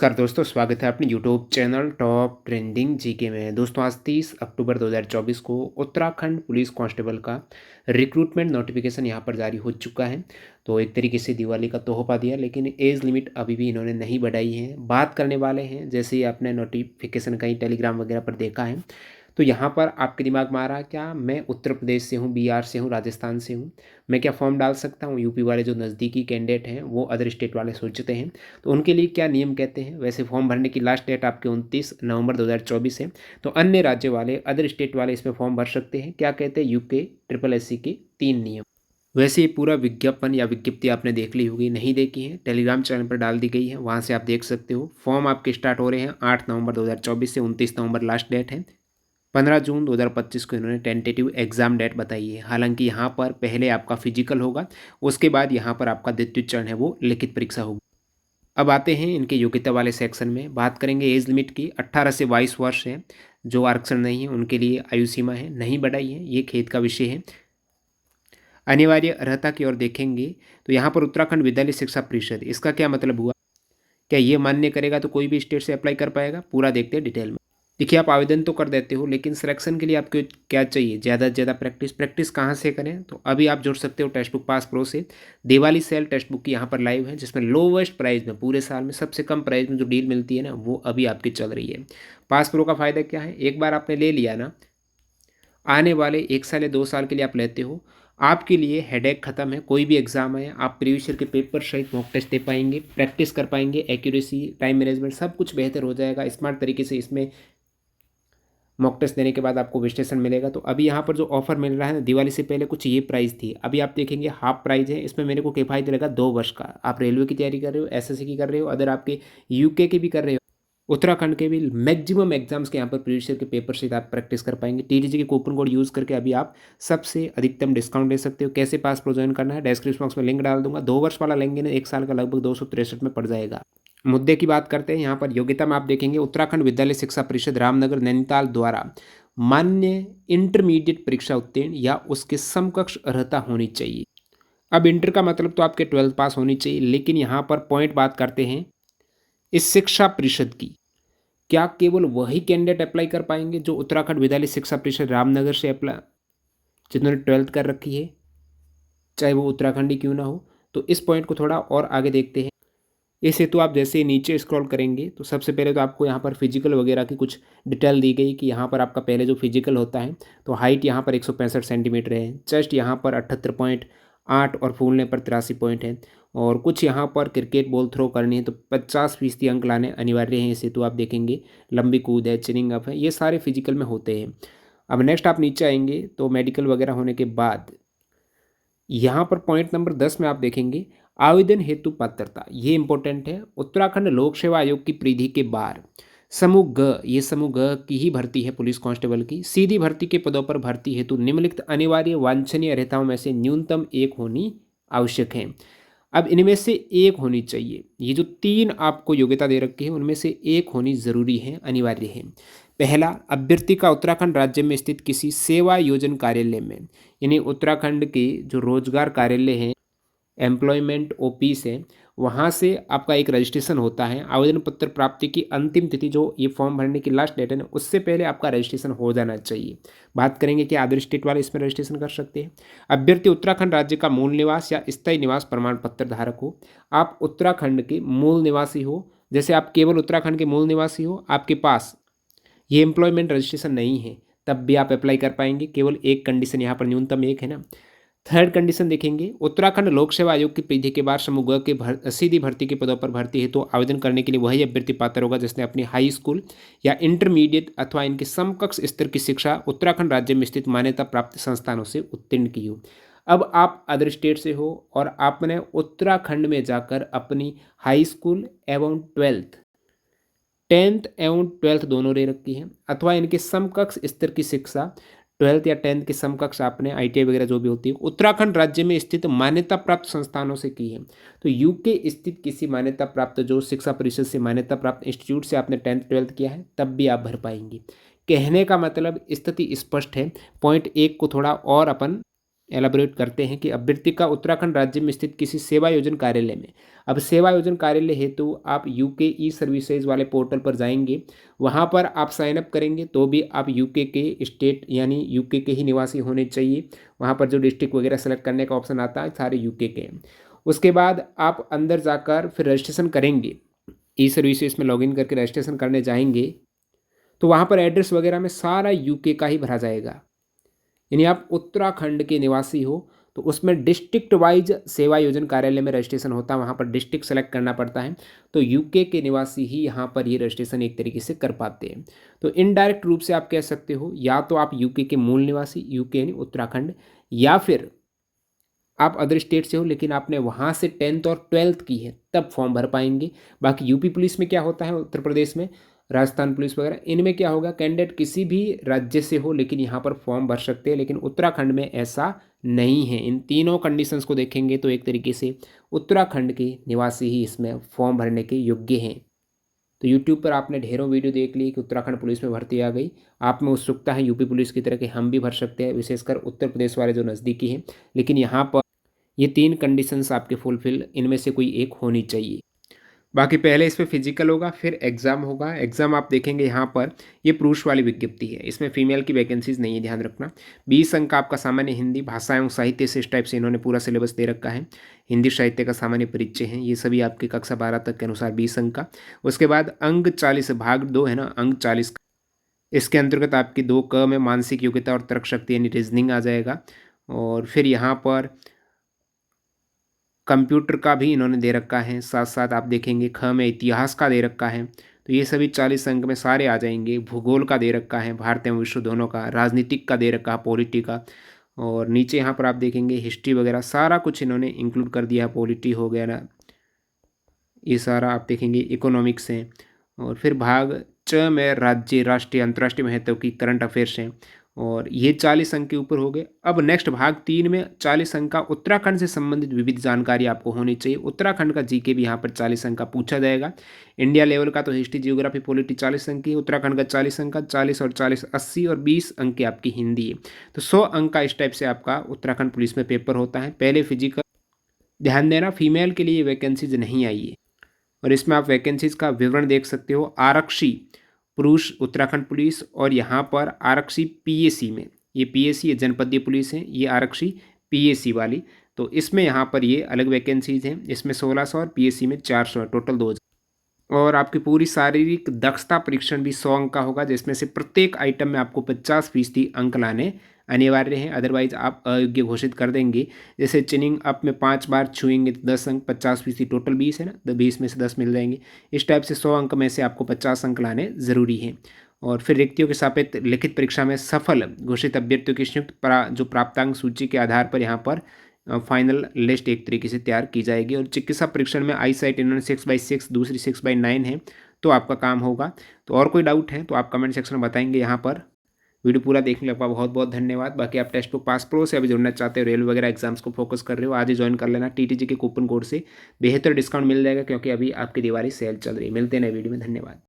नमस्कार दोस्तों, स्वागत है अपने YouTube channel top trending GK में। दोस्तों आज 30 अक्टूबर 2024 को उत्तराखंड पुलिस कांस्टेबल का रिक्रूटमेंट नोटिफिकेशन यहाँ पर जारी हो चुका है। तो एक तरीके से दिवाली का तोहफा दिया, लेकिन एज लिमिट अभी भी इन्होंने नहीं बढ़ाई है। बात करने वाले हैं, जैसे ही आपने नोटिफिकेशन कहीं टेलीग्राम वगैरह पर देखा है, तो यहाँ पर आपके दिमाग में आ रहा क्या मैं उत्तर प्रदेश से हूँ, बिहार से हूँ, राजस्थान से हूँ, मैं क्या फॉर्म डाल सकता हूँ? यूपी वाले जो नज़दीकी कैंडिडेट हैं वो अदर स्टेट वाले सोचते हैं, तो उनके लिए क्या नियम कहते हैं? वैसे फॉर्म भरने की लास्ट डेट आपके 29 नवंबर 2024 है। तो अन्य राज्य वाले, अदर स्टेट वाले इसमें फॉर्म भर सकते हैं। क्या कहते हैं यूके ट्रिपल एस सी के 3 नियम। वैसे ये पूरा विज्ञापन या विज्ञप्ति आपने देख ली होगी, नहीं देखी है टेलीग्राम चैनल पर डाल दी गई है, वहाँ से आप देख सकते हो। फॉर्म आपके स्टार्ट हो रहे हैं 8 नवंबर 2024 से 29 नवंबर लास्ट डेट है। 15 जून 2025 को इन्होंने टेंटेटिव एग्जाम डेट बताई है। हालांकि यहाँ पर पहले आपका फिजिकल होगा, उसके बाद यहाँ पर आपका द्वितीय चरण है वो लिखित परीक्षा होगी। अब आते हैं इनके योग्यता वाले सेक्शन में। बात करेंगे एज लिमिट की। 18 से 22 वर्ष है। जो आरक्षण नहीं है उनके लिए आयु सीमा है, नहीं बढ़ाई है, ये खेद का विषय है। अनिवार्य अर्हता की ओर देखेंगे तो यहाँ पर उत्तराखंड विद्यालय शिक्षा परिषद, इसका क्या मतलब हुआ? क्या ये मान्य करेगा तो कोई भी स्टेट से अप्लाई कर पाएगा? पूरा देखते हैं डिटेल में। देखिए, आप आवेदन तो कर देते हो, लेकिन सिलेक्शन के लिए आपको क्या चाहिए? ज़्यादा से ज़्यादा प्रैक्टिस। प्रैक्टिस कहाँ से करें? तो अभी आप जुड़ सकते हो टेक्स्ट बुक पास प्रो से। दिवाली सेल टेक्स्ट बुक की यहाँ पर लाइव है, जिसमें लोवेस्ट प्राइस में, पूरे साल में सबसे कम प्राइस में जो डील मिलती है ना, वो अभी आपकी चल रही है। पास प्रो का फ़ायदा क्या है? एक बार आपने ले लिया ना, आने वाले 1 साल या 2 साल के लिए आप लेते हो, आपके लिए हेडेक खत्म है। कोई भी एग्जाम है, आप प्रीवियस ईयर के पेपर सहित मॉक टेस्ट दे पाएंगे, प्रैक्टिस कर पाएंगे, एक्यूरेसी, टाइम मैनेजमेंट सब कुछ बेहतर हो जाएगा। स्मार्ट तरीके से इसमें मॉक टेस्ट देने के बाद आपको विश्लेषण मिलेगा। तो अभी यहाँ पर जो ऑफर मिल रहा है ना, दिवाली से पहले कुछ ये प्राइस थी, अभी आप देखेंगे हाफ प्राइस है। इसमें मेरे को किफ़ायत लगा 2 वर्ष का। आप रेलवे की तैयारी कर रहे हो, एसएससी की कर रहे हो, अदर आपके यूके की भी कर रहे हो, उत्तराखंड के भी मैक्सिमम एग्जाम्स के यहाँ पर प्रीवियस ईयर के पेपर से आप प्रैक्टिस कर पाएंगे। टीटीजी के कूपन कोड यूज़ करके अभी आप सबसे अधिकतम डिस्काउंट ले सकते हो। कैसे पास प्रो ज्वाइन करना है, डिस्क्रिप्शन बॉक्स में लिंक डाल दूंगा। 2 वर्ष वाला लेंगे ना, 1 साल का लगभग 263 में पड़ जाएगा। मुद्दे की बात करते हैं। यहाँ पर योग्यता में आप देखेंगे उत्तराखंड विद्यालय शिक्षा परिषद रामनगर नैनीताल द्वारा मान्य इंटरमीडिएट परीक्षा उत्तीर्ण या उसके समकक्ष अर्हता होनी चाहिए। अब इंटर का मतलब तो आपके 12th पास होनी चाहिए, लेकिन यहाँ पर पॉइंट बात करते हैं इस शिक्षा परिषद की। क्या केवल वही कैंडिडेट अप्लाई कर पाएंगे जो उत्तराखंड विद्यालय शिक्षा परिषद रामनगर से अप्लाई, जिन्होंने 12th कर रखी है, चाहे वो उत्तराखंडी क्यों ना हो? तो इस पॉइंट को थोड़ा और आगे देखते हैं। इस हेतु आप जैसे ही नीचे स्क्रॉल करेंगे तो सबसे पहले तो आपको यहाँ पर फिजिकल वगैरह की कुछ डिटेल दी गई कि यहाँ पर आपका पहले जो फिजिकल होता है, तो हाइट यहाँ पर 165 सेंटीमीटर है, चेस्ट यहाँ पर 78.8 और फूलने पर 83 पॉइंट है, और कुछ यहाँ पर क्रिकेट बॉल थ्रो करनी है तो 50% अंक लाने अनिवार्य हैं। इस हेतु आप देखेंगे लंबी कूद है, चिनिंग अप है, ये सारे फिजिकल में होते हैं। अब नेक्स्ट आप नीचे आएंगे तो मेडिकल वगैरह होने के बाद यहाँ पर पॉइंट नंबर 10 में आप देखेंगे आवेदन हेतु पात्रता, ये इंपॉर्टेंट है। उत्तराखंड लोक सेवा आयोग की परिधि के बाहर समूह ग, ये समूह ग की ही भर्ती है पुलिस कांस्टेबल की। सीधी भर्ती के पदों पर भर्ती हेतु निम्नलिखित अनिवार्य वांछनीय अर्हताओं में से न्यूनतम एक होनी आवश्यक है। अब इनमें से एक होनी चाहिए। ये जो 3 आपको योग्यता दे रखी है उनमें से एक होनी जरूरी है, अनिवार्य है। पहला, अभ्यर्थी का उत्तराखंड राज्य में स्थित किसी सेवा योजन कार्यालय में, यानी उत्तराखंड के जो रोजगार कार्यालय हैं, एम्प्लॉयमेंट ऑफिस है, वहाँ से आपका एक रजिस्ट्रेशन होता है। आवेदन पत्र प्राप्ति की अंतिम तिथि, जो ये फॉर्म भरने की लास्ट डेट है ना, उससे पहले आपका रजिस्ट्रेशन हो जाना चाहिए। बात करेंगे कि अदर स्टेट वाले इसमें रजिस्ट्रेशन कर सकते हैं। अभ्यर्थी उत्तराखंड राज्य का मूल निवास या स्थायी निवास प्रमाण पत्र धारक हो। आप उत्तराखंड के मूल निवासी हो, जैसे आप केवल उत्तराखंड के मूल निवासी हो, आपके पास ये एम्प्लॉयमेंट रजिस्ट्रेशन नहीं है, तब भी आप अप्लाई कर पाएंगे। केवल एक कंडीशन यहाँ पर न्यूनतम एक है ना। थर्ड कंडीशन देखेंगे, उत्तराखंड लोक सेवा आयोग की परिधि के बाद समूह ग के सीधी भर्ती के पदों पर भर्ती है तो आवेदन करने के लिए वही अभ्यर्थी पात्र होगा जिसने अपनी हाई स्कूल या इंटरमीडिएट अथवा इनके समकक्ष स्तर की शिक्षा उत्तराखंड राज्य में स्थित मान्यता प्राप्त संस्थानों से उत्तीर्ण की हो। अब आप अदर स्टेट से हो और आपने उत्तराखंड में जाकर अपनी हाई स्कूल एवं 10th एवं 12th दोनों ले रखी है, अथवा इनके समकक्ष स्तर की शिक्षा 12th या 10th के समकक्ष आपने आईटीआई वगैरह जो भी होती है उत्तराखंड राज्य में स्थित मान्यता प्राप्त संस्थानों से की है। तो यूके स्थित किसी मान्यता प्राप्त जो शिक्षा परिषद से मान्यता प्राप्त इंस्टीट्यूट से आपने 10th 12th किया है, तब भी आप भर पाएंगे। कहने का मतलब स्थिति स्पष्ट है। पॉइंट 1 को थोड़ा और अपन एलाबोरेट करते हैं कि अभ्यर्थी का उत्तराखंड राज्य में स्थित किसी सेवा योजन कार्यालय में, अब सेवा योजन कार्यालय हेतु आप यूके ई सर्विसेज वाले पोर्टल पर जाएंगे, वहाँ पर आप साइन अप करेंगे तो भी आप यूके के स्टेट यानी यूके के ही निवासी होने चाहिए। वहाँ पर जो डिस्ट्रिक्ट वगैरह सेलेक्ट करने का ऑप्शन आता है सारे यूके के हैं। उसके बाद आप अंदर जाकर फिर रजिस्ट्रेशन करेंगे, ई सर्विसेज में लॉगिन करके रजिस्ट्रेशन करने जाएंगे तो वहाँ पर एड्रेस वगैरह में सारा यूके का ही भरा जाएगा। यानी आप उत्तराखंड के निवासी हो तो उसमें डिस्ट्रिक्ट वाइज सेवा योजन कार्यालय में रजिस्ट्रेशन होता है, वहाँ पर डिस्ट्रिक्ट सेलेक्ट करना पड़ता है। तो यूके के निवासी ही यहाँ पर ये रजिस्ट्रेशन एक तरीके से कर पाते हैं। तो इनडायरेक्ट रूप से आप कह सकते हो या तो आप यूके के मूल निवासी, यूके यानी उत्तराखंड, या फिर आप अदर स्टेट से हो लेकिन आपने वहाँ से 10th और 12th की है तब फॉर्म भर पाएंगे। बाकी यूपी पुलिस में क्या होता है, उत्तर प्रदेश में राजस्थान पुलिस वगैरह, इनमें क्या होगा, कैंडिडेट किसी भी राज्य से हो लेकिन यहाँ पर फॉर्म भर सकते हैं, लेकिन उत्तराखंड में ऐसा नहीं है। इन तीनों कंडीशंस को देखेंगे तो एक तरीके से उत्तराखंड के निवासी ही इसमें फॉर्म भरने के योग्य हैं। तो यूट्यूब पर आपने ढेरों वीडियो देख ली कि उत्तराखंड पुलिस में भर्ती आ गई, आप में उत्सुकता है यूपी पुलिस की तरह कि हम भी भर सकते हैं, विशेषकर उत्तर प्रदेश वाले जो नज़दीकी हैं, लेकिन यहाँ पर ये तीन कंडीशंस आपके फुलफिल इनमें से कोई एक होनी चाहिए। बाकी पहले इस पर फिजिकल होगा, फिर एग्ज़ाम होगा। एग्ज़ाम आप देखेंगे यहाँ पर ये पुरुष वाली विज्ञप्ति है, इसमें फीमेल की वैकेंसीज नहीं है, ध्यान रखना। 20 अंक का आपका सामान्य हिंदी भाषा एवं साहित्य से, इस टाइप से इन्होंने पूरा सिलेबस दे रखा है। हिंदी साहित्य का सामान्य परिचय है, ये सभी आपके कक्षा 12 तक के अनुसार 20 अंक का। उसके बाद अंक 40 भाग 2 है ना, अंक 40 इसके अंतर्गत आपकी 2 क में मानसिक योग्यता और तर्क शक्ति यानी रीजनिंग आ जाएगा। और फिर यहाँ पर कंप्यूटर का भी इन्होंने दे रखा है, साथ साथ आप देखेंगे ख में इतिहास का दे रखा है, तो ये सभी 40 अंक में सारे आ जाएंगे। भूगोल का दे रखा है, भारत एवं विश्व दोनों का, राजनीतिक का दे रखा है, पॉलिटी का, और नीचे यहाँ पर आप देखेंगे हिस्ट्री वगैरह सारा कुछ इन्होंने इंक्लूड कर दिया है, पॉलिटी हो गया ना, ये सारा आप देखेंगे इकोनॉमिक्स है। और फिर भाग च में राज्य, राष्ट्रीय, अंतर्राष्ट्रीय महत्व की करंट अफेयर्स हैं, और ये 40 अंक के ऊपर हो गए। अब नेक्स्ट भाग 3 में 40 अंक का उत्तराखंड से संबंधित विविध जानकारी आपको होनी चाहिए। उत्तराखंड का जीके भी यहाँ पर 40 अंक का पूछा जाएगा। इंडिया लेवल का तो हिस्ट्री, जियोग्राफी, पॉलिटी 40 अंक की, उत्तराखंड का 40 अंक का, 40 और 40 80 और 20 अंक की आपकी हिंदी है। तो 100 अंक का इस टाइप से आपका उत्तराखंड पुलिस में पेपर होता है। पहले फिजिकल, ध्यान देना फीमेल के लिए वैकेंसीज नहीं आई है, और इसमें आप वैकेंसीज का विवरण देख सकते हो। आरक्षी पुरुष उत्तराखंड पुलिस, और यहाँ पर आरक्षी पीएसी में, ये पीएसी है जनपदीय पुलिस है, ये आरक्षी पीएसी वाली, तो इसमें यहाँ पर ये अलग वैकेंसीज हैं, इसमें 1600 और पीएसी में 400 है, टोटल 2000। और आपकी पूरी शारीरिक दक्षता परीक्षण भी 100 अंक का होगा, जिसमें से प्रत्येक आइटम में आपको 50% अंक लाने अनिवार्य हैं, अदरवाइज आप अयोग्य घोषित कर देंगे। जैसे चिनिंग अप में 5 बार छुएंगे तो 10 अंक, 50% टोटल 20 है ना, तो 20 में से 10 मिल जाएंगे। इस टाइप से 100 अंक में से आपको 50 अंक लाने ज़रूरी हैं। और फिर रिक्तियों के सापेक्ष लिखित परीक्षा में सफल घोषित अभ्यर्थियों की संयुक्त जो प्राप्तांक सूची के आधार पर यहाँ पर फाइनल लिस्ट एक तरीके से तैयार की जाएगी। और चिकित्सा परीक्षण में आई साइट इन्होंने 6/6, दूसरी 6/9 है, तो आपका काम होगा। तो और कोई डाउट है तो आप कमेंट सेक्शन में बताएंगे। यहाँ पर वीडियो पूरा देखने के लिए आपका बहुत बहुत धन्यवाद। बाकी आप टेस्ट बुक पास प्रो से अभी जुड़ना चाहते हो, रेलवे वगैरह एग्जाम्स को फोकस कर रहे हो, आज ही ज्वाइन कर लेना। टीटीजी के कूपन कोड से बेहतर डिस्काउंट मिल जाएगा, क्योंकि अभी आपकी दिवाली सेल चल रही है। मिलते हैं नए वीडियो में, धन्यवाद।